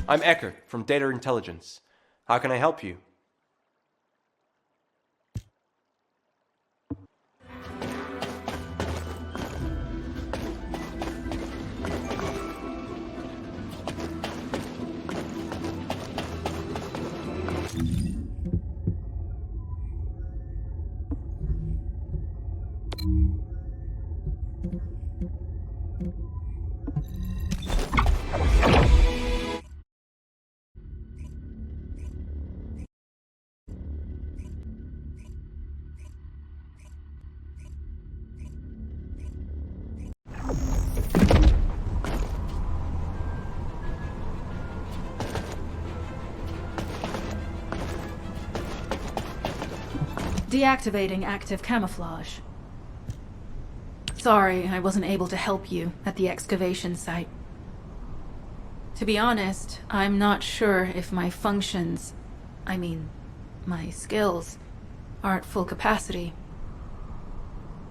I'm Eckert from Data Intelligence. How can I help you? Deactivating active camouflage. Sorry, I wasn't able to help you at the excavation site. To be honest, I'm not sure if my functions, my skills, are at full capacity.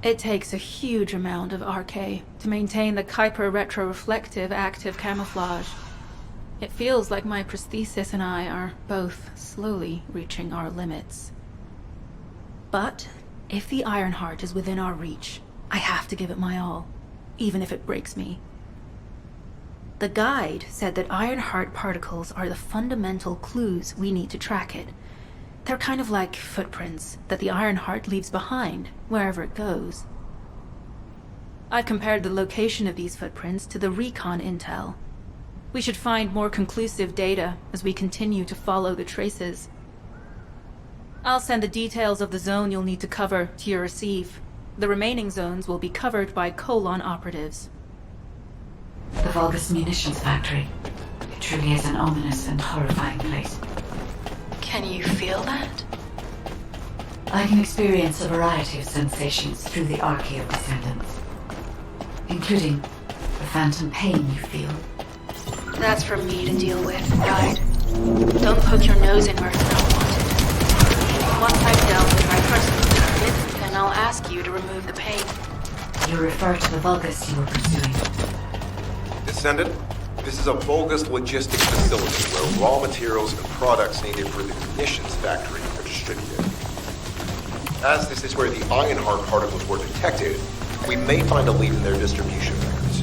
It takes a huge amount of RK to maintain the Kuiper retroreflective active camouflage. It feels like my prosthesis and I are both slowly reaching our limits. But if the Ironheart is within our reach, I have to give it my all, even if it breaks me. The guide said that Ironheart particles are the fundamental clues we need to track it. They're kind of like footprints that the Ironheart leaves behind, wherever it goes. I've compared the location of these footprints to the recon intel. We should find more conclusive data as we continue to follow the traces. I'll send the details of the zone you'll need to cover to your receive. The remaining zones will be covered by Colon operatives. The Vulgus munitions factory. It truly is an ominous and horrifying place. Can you feel that? I can experience a variety of sensations through the archy of Descendants, including the phantom pain you feel. That's for me to deal with, guide. Don't poke your nose in where it's not wanted. Once I've dealt with my personal target, then I'll ask you to remove the pain. You refer to the Vulgus you were pursuing. Descendant, this is a Vulgus logistics facility where raw materials and products needed for the munitions factory are distributed. As this is where the Ironheart particles were detected, we may find a lead in their distribution records.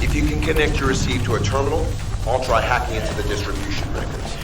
If you can connect your receive to a terminal, I'll try hacking into the distribution records.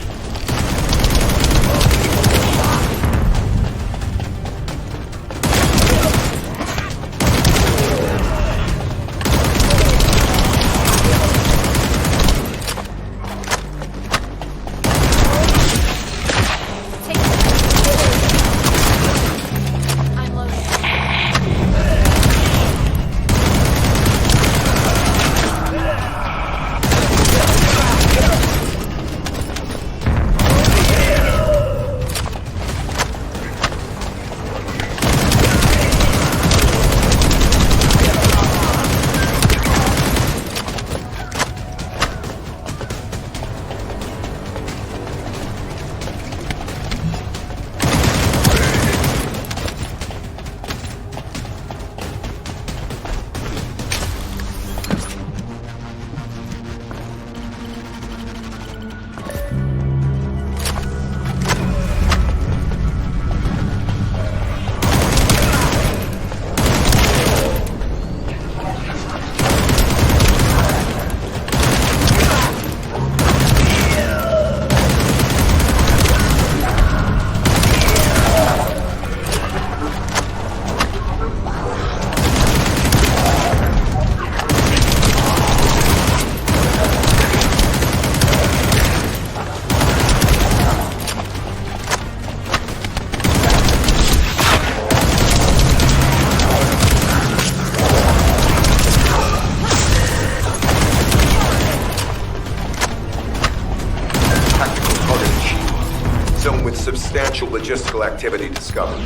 Substantial logistical activity discovered.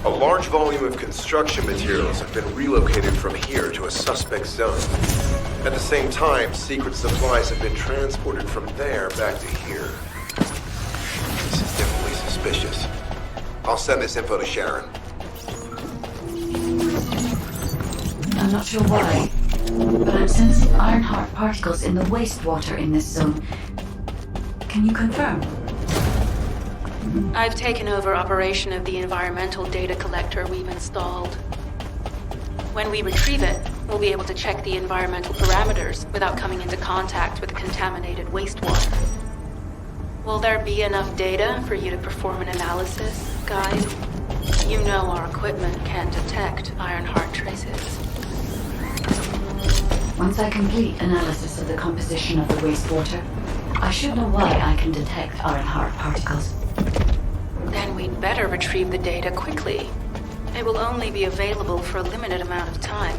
A large volume of construction materials have been relocated from here to a suspect zone. At the same time, secret supplies have been transported from there back to here. This is definitely suspicious. I'll send this info to Sharon. I'm not sure why, but I'm sensing Ironheart particles in the wastewater in this zone. Can you confirm? I've taken over operation of the environmental data collector we've installed. When we retrieve it, we'll be able to check the environmental parameters without coming into contact with contaminated wastewater. Will there be enough data for you to perform an analysis, guide? You know our equipment can detect Ironheart traces. Once I complete analysis of the composition of the wastewater, I should know why I can detect Ironheart particles. Then we'd better retrieve the data quickly. It will only be available for a limited amount of time.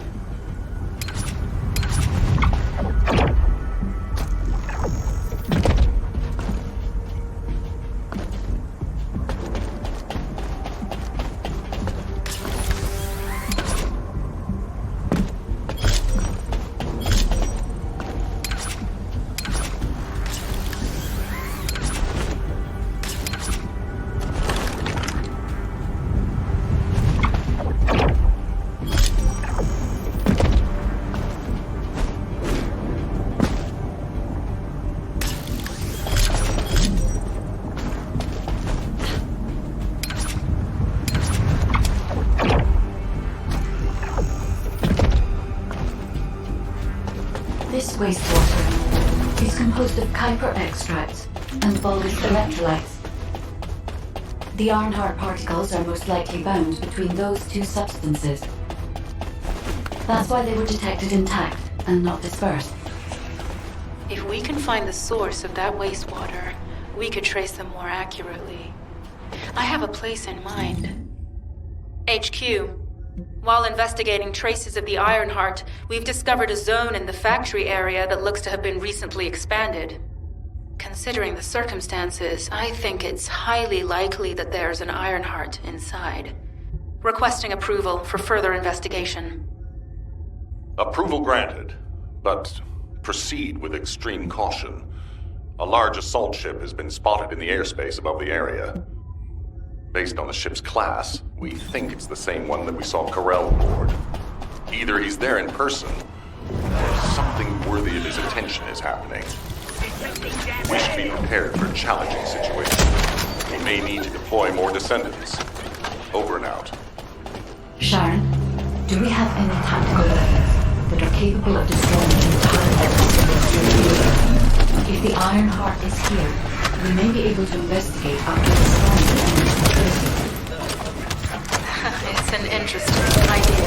This wastewater is composed of Kuiper extracts and Vulgus electrolytes. The Ironheart particles are most likely bound between those two substances. That's why they were detected intact and not dispersed. If we can find the source of that wastewater, we could trace them more accurately. I have a place in mind. HQ. While investigating traces of the Ironheart, we've discovered a zone in the factory area that looks to have been recently expanded. Considering the circumstances, I think it's highly likely that there's an Ironheart inside. Requesting approval for further investigation. Approval granted, but proceed with extreme caution. A large assault ship has been spotted in the airspace above the area. Based on the ship's class, we think it's the same one that we saw Corell aboard. Either he's there in person, or something worthy of his attention is happening. We should be prepared for a challenging situation. We may need to deploy more Descendants. Over and out. Sharon, do we have any tactical weapons that are capable of destroying the entire facility? If the Ironheart is here, we may be able to investigate after destroying the enemy's facility. It's an interesting idea,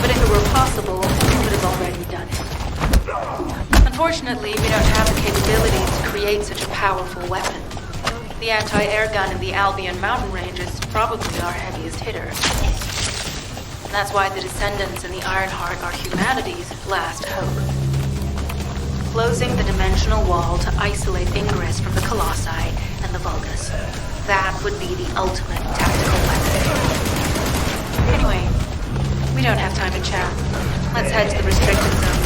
but if it were possible, we would have already done it. Unfortunately, we don't have the capabilities to create such a powerful weapon. The anti-air gun in the Albion mountain range is probably our heaviest hitter. That's why the Descendants and the Ironheart are humanity's last hope. Closing the dimensional wall to isolate ingress from the Colossi and the Vulgus. That would be the ultimate tactical weapon. Anyway, we don't have time to chat. Let's head to the restricted zone.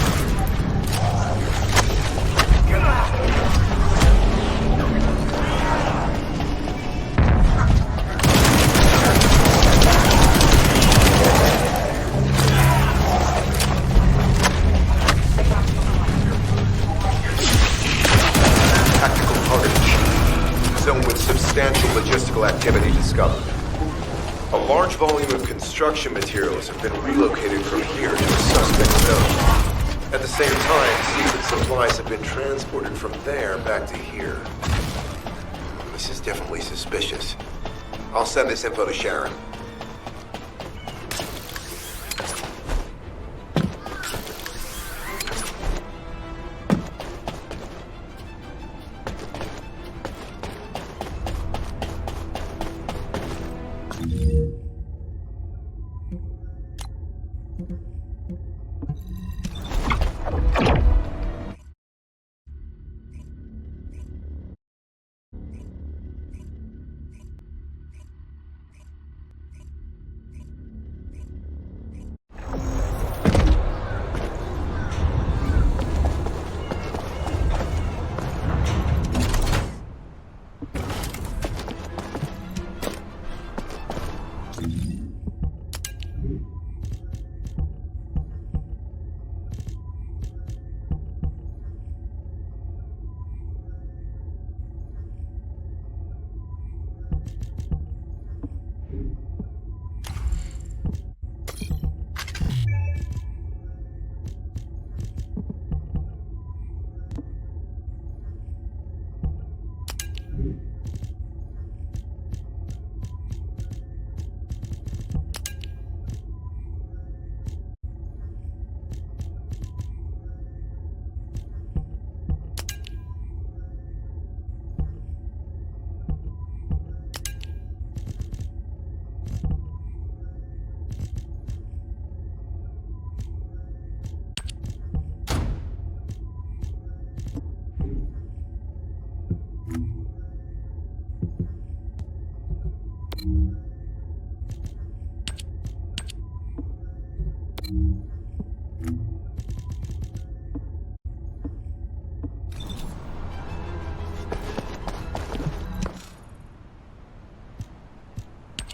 Zone with substantial logistical activity discovered. A large volume of construction materials have been relocated from here to a suspect zone. At the same time, secret supplies have been transported from there back to here. This is definitely suspicious. I'll send this info to Sharon.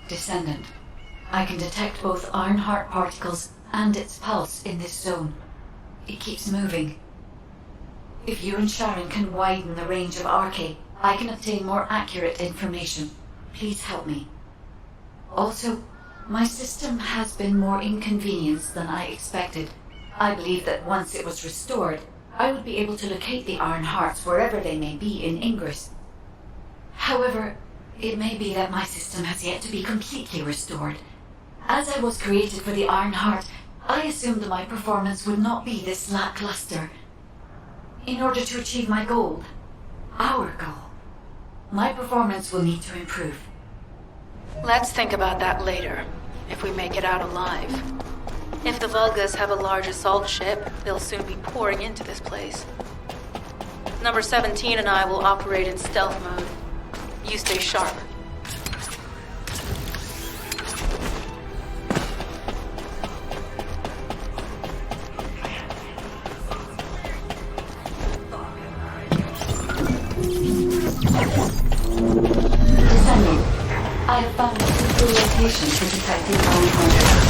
Descendant. I can detect both Ironheart particles and its pulse in this zone. It keeps moving. If you and Sharon can widen the range of Arche, I can obtain more accurate information. Please help me. Also, my system has been more inconvenienced than I expected. I believe that once it was restored, I would be able to locate the Ironhearts wherever they may be in Ingress. However, it may be that my system has yet to be completely restored. As I was created for the Ironheart, I assumed that my performance would not be this lackluster. In order to achieve my goal, our goal, my performance will need to improve. Let's think about that later, if we make it out alive. If the Vulgas have a large assault ship, they'll soon be pouring into this place. Number 17 and I will operate in stealth mode. You stay sharp. Descendant. I have found a suitable location for detecting Ironheart.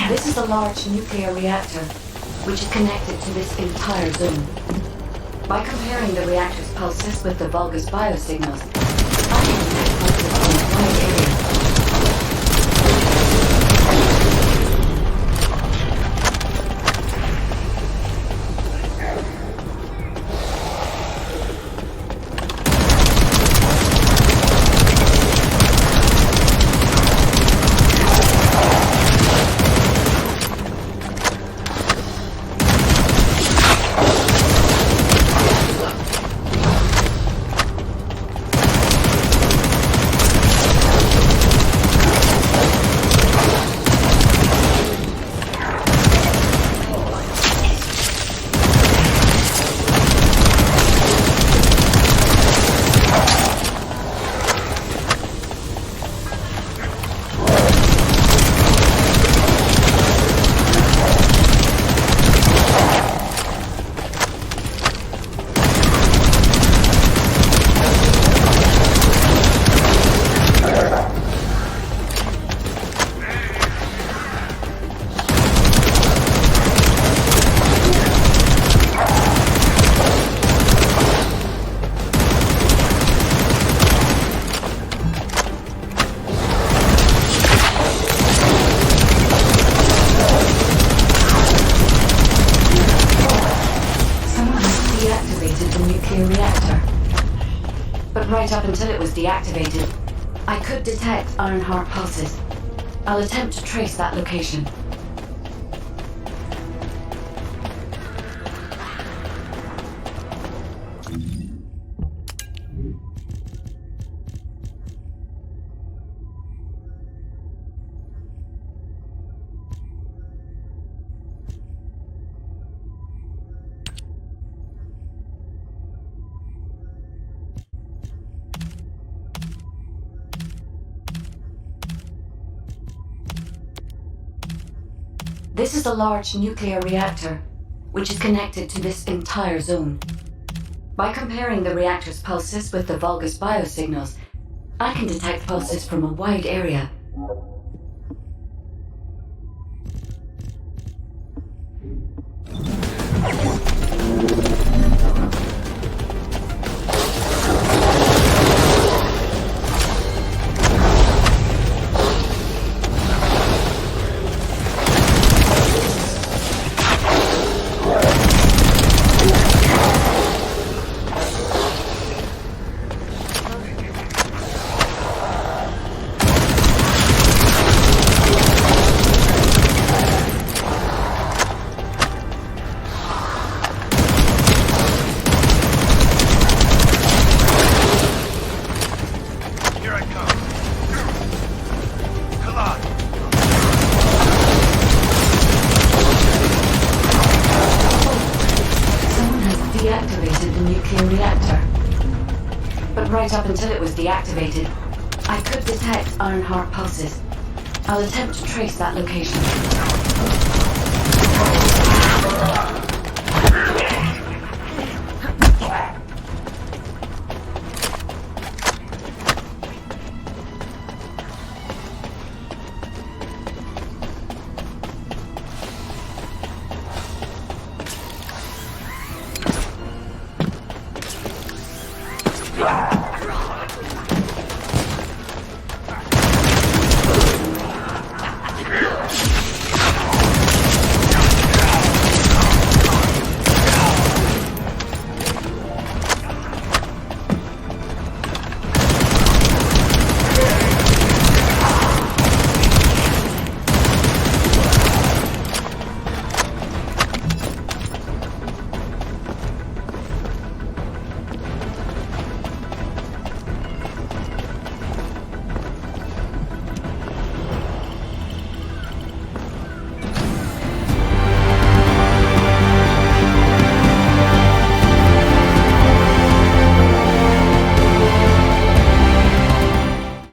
This is a large nuclear reactor, which is connected to this entire zone. By comparing the reactor's pulses with the Vulgus biosignals, I can detect pulses on a wide area. Right up until it was deactivated, I could detect Ironheart pulses. I'll attempt to trace that location. This is a large nuclear reactor, which is connected to this entire zone. By comparing the reactor's pulses with the Vulgus biosignals, I can detect pulses from a wide area. right up until it was deactivated. I could detect Ironheart pulses. I'll attempt to trace that location.